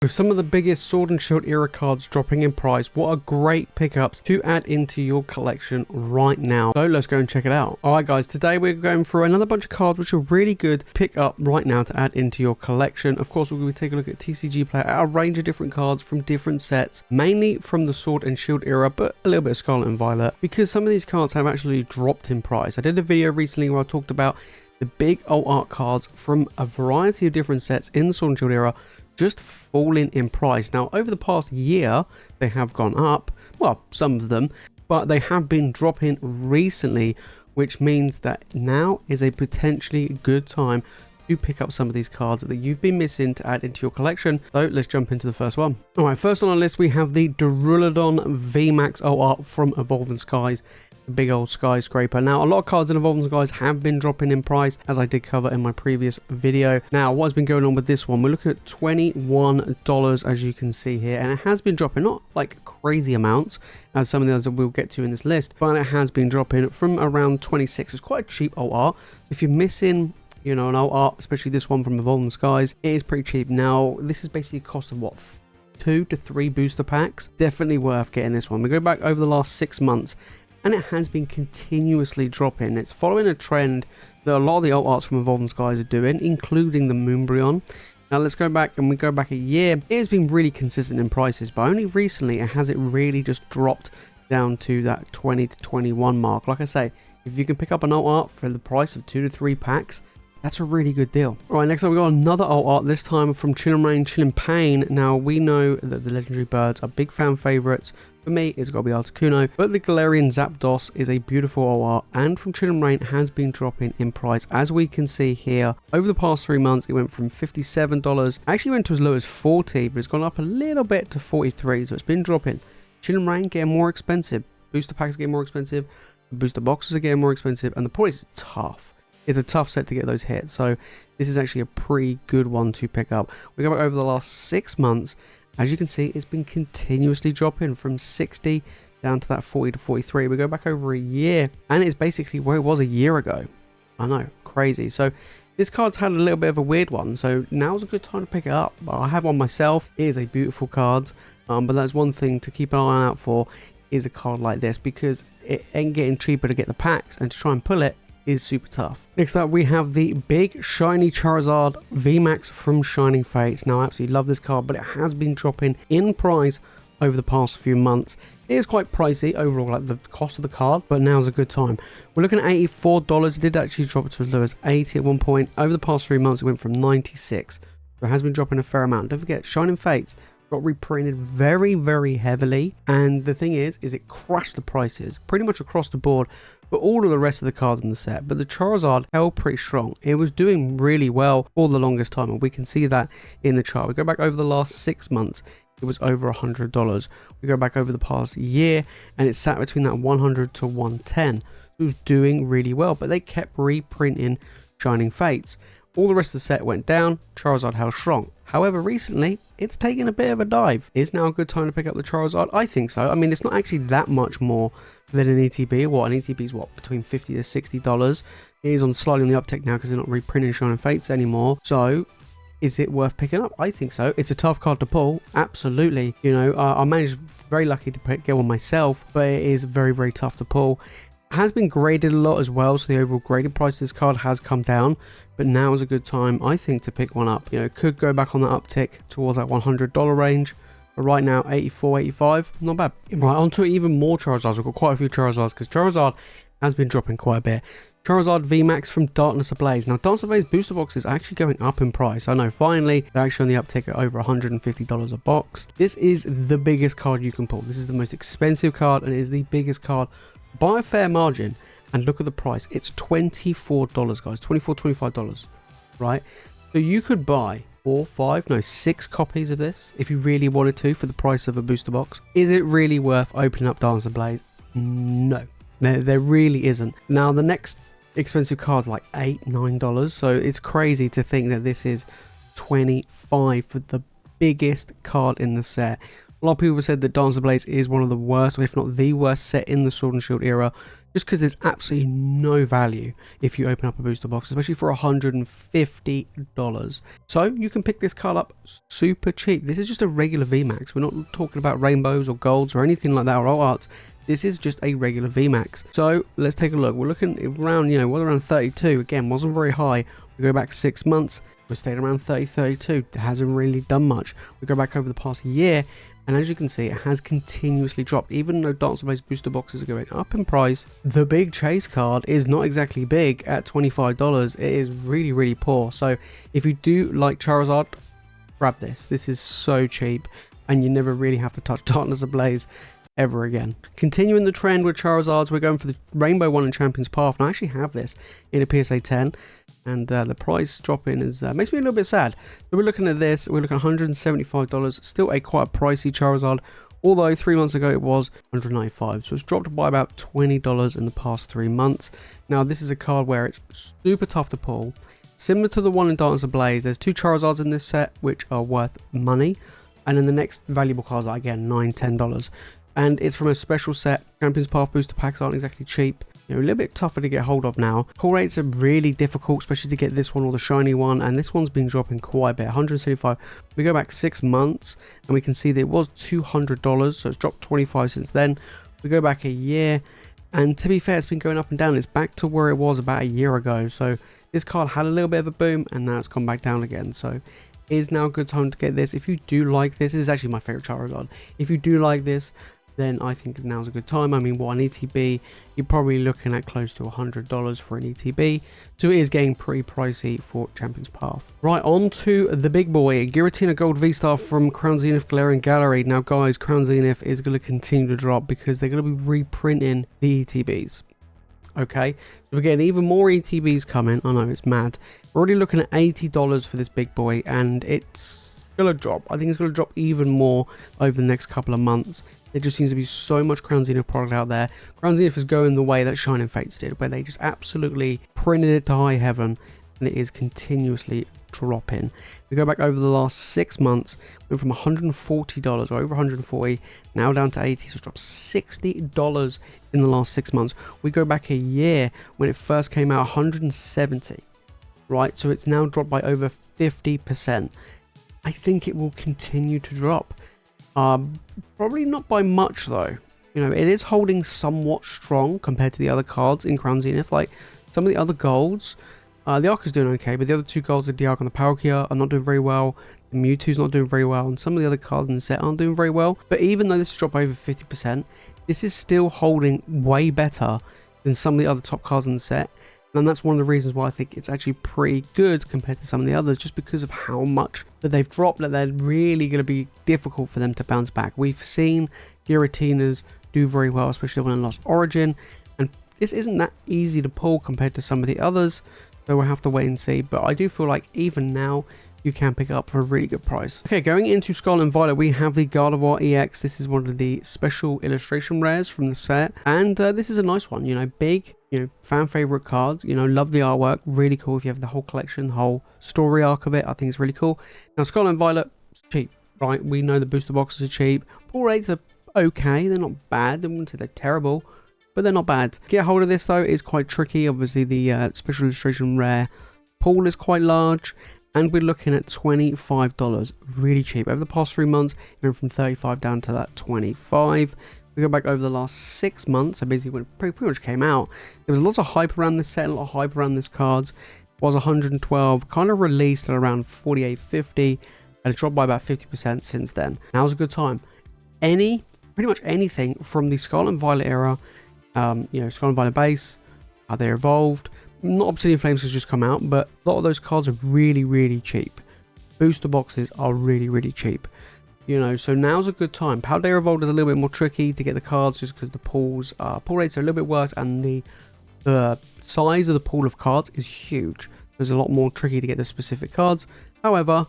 With some of the biggest Sword and Shield era cards dropping in price, what are great pickups to add into your collection right now. So let's go and check it out. Alright guys, today we're going through another bunch of cards which are really good to pick up right now to add into your collection. Of course, we're going to take a look at TCG Player, at a range of different cards from different sets, mainly from the Sword and Shield era, but a little bit of Scarlet and Violet, because some of these cards have actually dropped in price. I did a video recently where I talked about the big alt art cards from a variety of different sets in the Sword and Shield era just falling in price. Now, over the past year, they have gone up, well, some of them, but they have been dropping recently, which means that now is a potentially good time to pick up some of these cards that you've been missing to add into your collection. So let's jump into the first one. All right, first on our list, we have the Duraludon VMAX alt art from Evolving Skies. Big old skyscraper. Now, a lot of cards in Evolving Skies have been dropping in price, as I did cover in my previous video. Now, what's been going on with this one? We're looking at $21, as you can see here, and it has been dropping, not like crazy amounts as some of the others that we'll get to in this list, but it has been dropping from around 26. It's quite a cheap alt art. So if you're missing, you know, an alt art, especially this one from Evolving Skies, it is pretty cheap. Now, this is basically a cost of what, 2 to 3 booster packs? Definitely worth getting this one. We go back over the last 6 months, and it has been continuously dropping. It's following a trend that a lot of the alt arts from Evolving Skies are doing, including the Moonbryon. Now let's go back, and we go back a year. It has been really consistent in prices, but only recently has it really just dropped down to that 20 to 21 mark. Like I say, if you can pick up an alt art for the price of 2 to 3 packs, that's a really good deal. Alright, next up we got another alt art, this time from Chilling Reign, Chilling Pain. Now, we know that the legendary birds are big fan favourites. For me, it's got to be Articuno, but the Galarian Zapdos is a beautiful alt art, and from Chilling Reign has been dropping in price. As we can see here, over the past 3 months, it went from $57, actually went to as low as $40, but it's gone up a little bit to $43, so it's been dropping. Chilling Reign getting more expensive, booster packs are getting more expensive, booster boxes are getting more expensive, and the point is tough. It's a tough set to get those hits, so this is actually a pretty good one to pick up. We go back over the last 6 months. As you can see, it's been continuously dropping from 60 down to that 40 to 43. We go back over a year, and it's basically where it was a year ago. I know, crazy. So this card's had a little bit of a weird one, so now's a good time to pick it up. I have one myself. It is a beautiful card, but that's one thing to keep an eye out for, is a card like this, because it ain't getting cheaper to get the packs, and to try and pull it is super tough. Next up, we have the big shiny Charizard VMAX from Shining Fates. Now, I absolutely love this card, but it has been dropping in price over the past few months. It is quite pricey overall, like the cost of the card, but now's a good time. We're looking at $84. It did actually drop to as low as 80 at one point. Over the past 3 months, it went from 96. So it has been dropping a fair amount. Don't forget, Shining Fates got reprinted very, very heavily, and the thing is it crashed the prices pretty much across the board for all of the rest of the cards in the set, but the Charizard held pretty strong. It was doing really well for the longest time, and we can see that in the chart. We go back over the last 6 months, it was over $100. We go back over the past year, and it sat between that 100 to 110. It was doing really well, but they kept reprinting Shining Fates. All the rest of the set went down, Charizard held strong. However, recently, it's taken a bit of a dive. Is now a good time to pick up the Charizard? I think so. I mean, it's not actually that much more than an ETB. What, an ETB is what, between $50 to $60? It is slightly on the uptick now because they're not reprinting Shining Fates anymore. So, is it worth picking up? I think so. It's a tough card to pull, absolutely. You know, I managed, very lucky to get one myself, but it is very, very tough to pull. Has been graded a lot as well, so the overall graded price of this card has come down, but now is a good time, I think, to pick one up. You know, it could go back on that uptick towards that $100 range, but right now 84, 85, not bad. Right, on to even more Charizards. We've got quite a few Charizards because Charizard has been dropping quite a bit. Charizard VMAX from Darkness Ablaze. Now, Darkness Ablaze booster boxes are actually going up in price. I know, finally, they're actually on the uptick at over $150 a box. This is the biggest card you can pull. This is the most expensive card, and it is the biggest card by a fair margin. And look at the price. It's $24, guys. $24, $25, right? So you could buy 6 copies of this if you really wanted to for the price of a booster box. Is it really worth opening up Darkness Ablaze? No. There really isn't. Now, the next expensive card like $8, $9, so it's crazy to think that this is $25 for the biggest card in the set. A lot of people said that Darkness Ablaze is one of the worst, or if not the worst set in the Sword and Shield era, just because there's absolutely no value if you open up a booster box, especially for $150. So you can pick this card up super cheap. This is just a regular VMAX. We're not talking about rainbows or golds or anything like that, or alt arts. This is just a regular VMAX. So let's take a look. We're looking around, you know, we're around 32. Again, wasn't very high. We go back 6 months, we stayed around 30, 32. It hasn't really done much. We go back over the past year, and as you can see, it has continuously dropped. Even though Dance Base booster boxes are going up in price, the big chase card is not exactly big at $25. It is really, really poor. So if you do like Charizard, grab this. This is so cheap, and you never really have to touch Darkness Ablaze ever again. Continuing the trend with Charizards, we're going for the Rainbow one in Champions Path, and I actually have this in a PSA 10, and the price dropping is makes me a little bit sad. So we're looking at this, we're looking at $175, still a quite a pricey Charizard, although 3 months ago it was $195, so it's dropped by about $20 in the past 3 months. Now this is a card where it's super tough to pull, similar to the one in Darkness Ablaze. There's 2 Charizards in this set which are worth money, and then the next valuable cards are again $9–10. And it's from a special set. Champions Path booster packs aren't exactly cheap. You know, a little bit tougher to get hold of now. Pull rates are really difficult, especially to get this one or the shiny one. And this one's been dropping quite a bit, 175. We go back 6 months and we can see that it was $200. So it's dropped 25 since then. We go back a year. And to be fair, it's been going up and down. It's back to where it was about a year ago. So this card had a little bit of a boom and now it's gone back down again. So it is now a good time to get this. If you do like this is actually my favorite Charizard. If you do like this, then I think now's a good time. I mean, what, an ETB, you're probably looking at close to $100 for an ETB, so it is getting pretty pricey for Champions Path. Right, on to the big boy, Giratina Gold V-Star from Crown Zenith Galarian Gallery. Now guys, Crown Zenith is going to continue to drop because they're going to be reprinting the ETBs. Okay, so we're getting even more ETBs coming. I know, it's mad. We're already looking at $80 for this big boy, and it's going to drop. I think it's going to drop even more over the next couple of months. There just seems to be so much Crown Zenith product out there. Crown Zenith is going the way that Shining Fates did, where they just absolutely printed it to high heaven, and it is continuously dropping. We go back over the last 6 months, went from $140 or over $140, now down to $80, so it's dropped $60 in the last 6 months. We go back a year when it first came out, $170, right? So it's now dropped by over 50%. I think it will continue to drop. Probably not by much though. You know, it is holding somewhat strong compared to the other cards in Crown Zenith. Like some of the other golds, the Arc is doing okay, but the other 2 golds, the Dialga and the Palkia, are not doing very well. The Mewtwo's not doing very well, and some of the other cards in the set aren't doing very well. But even though this has dropped over 50%, this is still holding way better than some of the other top cards in the set. And that's one of the reasons why I think it's actually pretty good compared to some of the others, just because of how much that they've dropped, that they're really going to be difficult for them to bounce back. We've seen Giratinas do very well, especially when in Lost Origin, and this isn't that easy to pull compared to some of the others, so we'll have to wait and see. But I do feel like even now, you can pick it up for a really good price. Okay, going into Scarlet and Violet, we have the Gardevoir EX. This is one of the special illustration rares from the set, and this is a nice one. You know, big, you know, fan favorite cards. You know, love the artwork, really cool. If you have the whole collection, the whole story arc of it, I think it's really cool. Now, Scarlet and Violet, it's cheap, right? We know the booster boxes are cheap. Pull rates are okay. They're not bad. I wouldn't say they're terrible, but they're not bad. Get a hold of this though is quite tricky. Obviously, the special illustration rare pool is quite large. And we're looking at $25, really cheap. Over the past 3 months, it went from 35 down to that 25. We go back over the last 6 months, so basically when it pretty much came out, there was lots of hype around this set, a lot of hype around this cards. It was 112, kind of released at around 48.50, and it dropped by about 50% since then. Now's a good time. Pretty much anything from the Scarlet and Violet era, you know, Scarlet and Violet base, how they evolved. Not Obsidian Flames has just come out, but a lot of those cards are really, really cheap. Booster boxes are really, really cheap. You know, so now's a good time. Paldea Evolved is a little bit more tricky to get the cards just because the pull rates are a little bit worse, and the size of the pool of cards is huge. There's a lot more tricky to get the specific cards. However,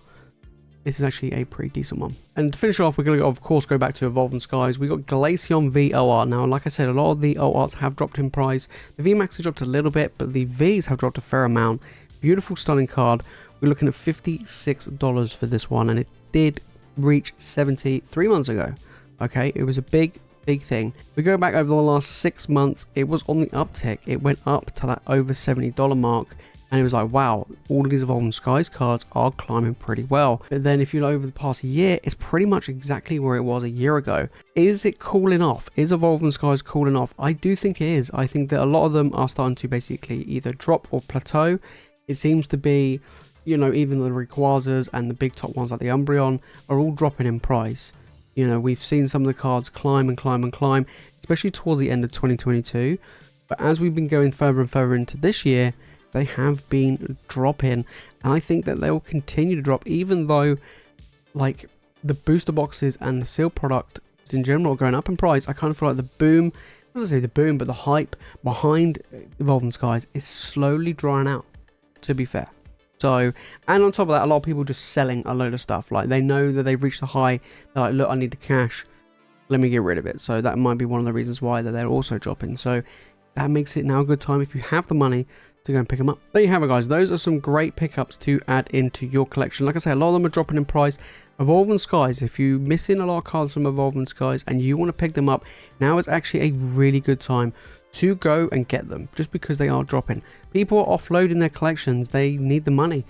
this is actually a pretty decent one. And to finish off, we're going to, of course, go back to Evolving Skies. We got Glaceon V OR. Now, like I said, a lot of the ORs have dropped in price. The VMAX has dropped a little bit, but the Vs have dropped a fair amount. Beautiful, stunning card. We're looking at $56 for this one, and it did reach 70 3 months ago. Okay, it was a big big thing. We go back over the last 6 months, it was on the uptick. It went up to that over $70 mark. And it was like, wow, all of these Evolving Skies cards are climbing pretty well. But then if you look over the past year, it's pretty much exactly where it was a year ago. Is it cooling off? Is Evolving Skies cooling off? I do think it is. I think that a lot of them are starting to basically either drop or plateau. It seems to be, you know, even the Rayquazas and the big top ones like the Umbreon are all dropping in price. You know, we've seen some of the cards climb and climb and climb, especially towards the end of 2022. But as we've been going further and further into this year, they have been dropping, and I think that they'll continue to drop, even though like the booster boxes and the sealed product in general are going up in price. I kind of feel like the boom, I don't say the boom, but the hype behind Evolving Skies is slowly drying out, to be fair. So, and on top of that, a lot of people just selling a load of stuff. Like, they know that they've reached the high, they're like, look, I need the cash, let me get rid of it. So that might be one of the reasons why that they're also dropping. So that makes it now a good time, if you have the money, to go and pick them up. There you have it, guys. Those are some great pickups to add into your collection. Like I say, a lot of them are dropping in price. Evolving Skies, if you're missing a lot of cards from Evolving Skies and you want to pick them up, now is actually a really good time to go and get them, just because they are dropping. People are offloading their collections. They need the money.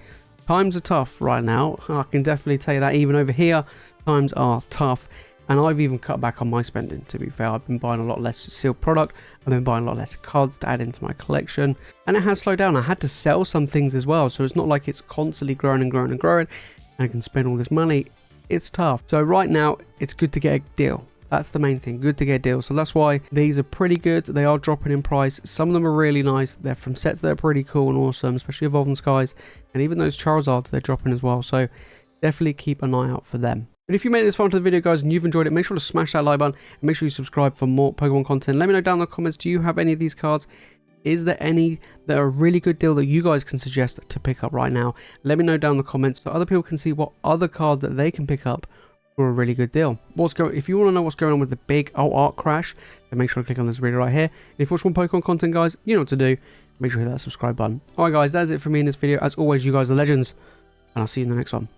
Times are tough right now. I can definitely tell you that. Even over here, times are tough. And I've even cut back on my spending, to be fair. I've been buying a lot less sealed product. I've been buying a lot less cards to add into my collection. And it has slowed down. I had to sell some things as well. So it's not like it's constantly growing and growing and growing, and I can spend all this money. It's tough. So right now, it's good to get a deal. That's the main thing. Good to get a deal. So that's why these are pretty good. They are dropping in price. Some of them are really nice. They're from sets that are pretty cool and awesome, especially Evolving Skies. And even those Charizards, they're dropping as well. So definitely keep an eye out for them. But if you made it this far into the video, guys, and you've enjoyed it, make sure to smash that like button and make sure you subscribe for more Pokemon content. Let me know down in the comments, do you have any of these cards? Is there any that are a really good deal that you guys can suggest to pick up right now? Let me know down in the comments so other people can see what other cards that they can pick up for a really good deal. If you want to know what's going on with the big art crash, then make sure to click on this video right here. And if you watch more Pokemon content, guys, you know what to do. Make sure to hit that subscribe button. Alright, guys, that's it for me in this video. As always, you guys are legends, and I'll see you in the next one.